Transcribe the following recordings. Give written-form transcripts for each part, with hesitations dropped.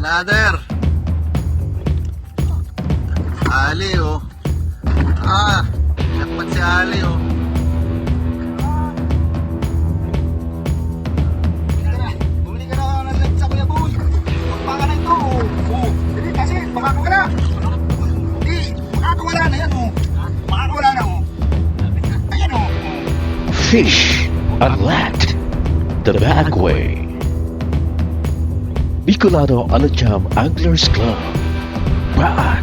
Another. Ali, oh. Ah, dapat si Ali, oh. Bumili ka na ng sa Kuya Boy. Baka na ito, oh. Oh, hindi kasi, baka ko na. Hindi, makakawala na yan, oh. Makakawala na, oh. Ayan, oh. Fish and land the BAAC way. Bicolano Alacham Anglers Club, BAAC.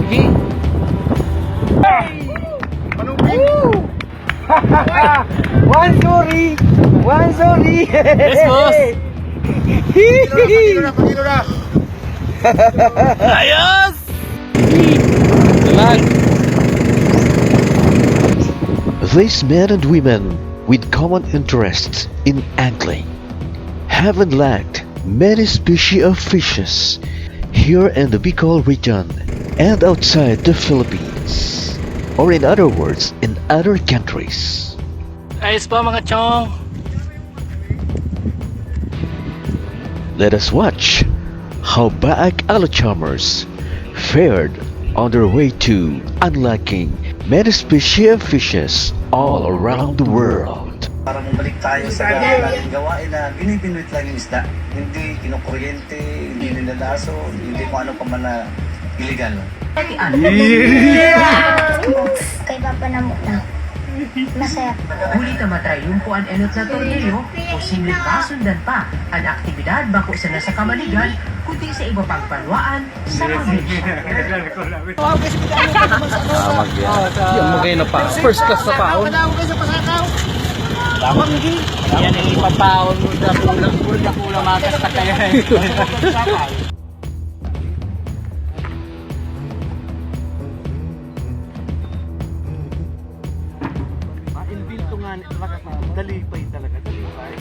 Sige. One sorry. Yes, boss. Pagino na. Ayos! Land. These men and women with common interests in angling have unlocked many species of fishes here in the Bicol region and outside the Philippines, or in other words, in other countries. Ayos po mga chong. Let us watch how BAAC Alachamers fared on their way to unlocking many species of fishes all around the world. Para bumalik tayo sa dating gawain na pinipinwit lang yung isda. Hindi kinukuryente, hindi nilalaso, hindi kung ano pa man na illegal. Kay Papa na muna. Masaya. Huli ka matrayumpuan enot na tornilyo, posibleng masundan pa ang aktibidad bako sa nasa kamaligan, kundi sa iba pang panwaan sa probinsya. Yung magay na pa. First class sa paon. Tama hindi. Yan ang ipapaon mo na kulang magas na kaya. Inbilto nga dalipay talaga. Dalipay.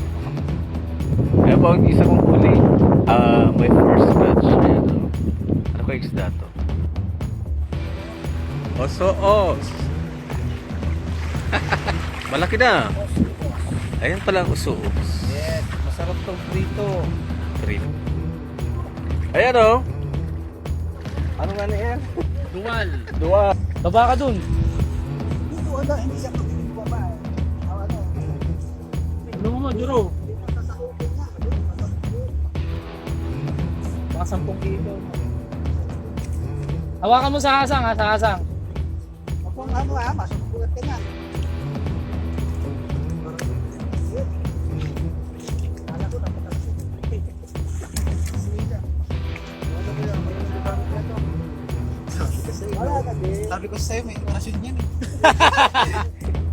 Kaya po ang isa kong huli, my first batch na ito. Ano ko isda to? Oso-os! Malaki na! Ayan pala ang oso-os. Yes, masarap tong prito. Trip. Ayan o! Ano nga na yan? Duwal. Dua. Baba ka dun. Ano mo, Juro? Mga 10 kilo. Hawakan mo sa hasang ha, sa hasang. Sabi ko sa'yo, may orasyon yan.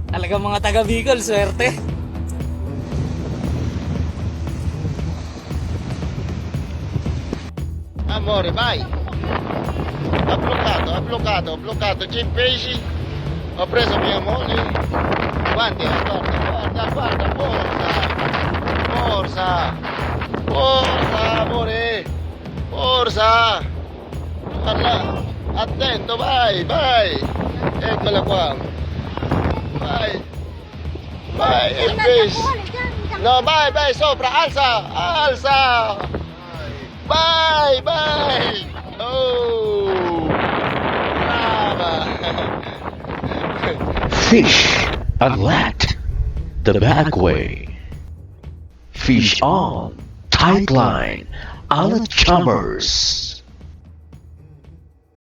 Talagang mga taga Bicol, swerte. Amore, vai! Ha bloccato, c'è in pesci. Ho preso mia moglie. Guarda, forza, amore, forza. Guarda, attento, vai. Eccola qua. Vai, il pesce. No, vai, sopra, alza. Vai! Oh! Brava! Fish and land the BAAC way. Fish on, tight line, Alachamers.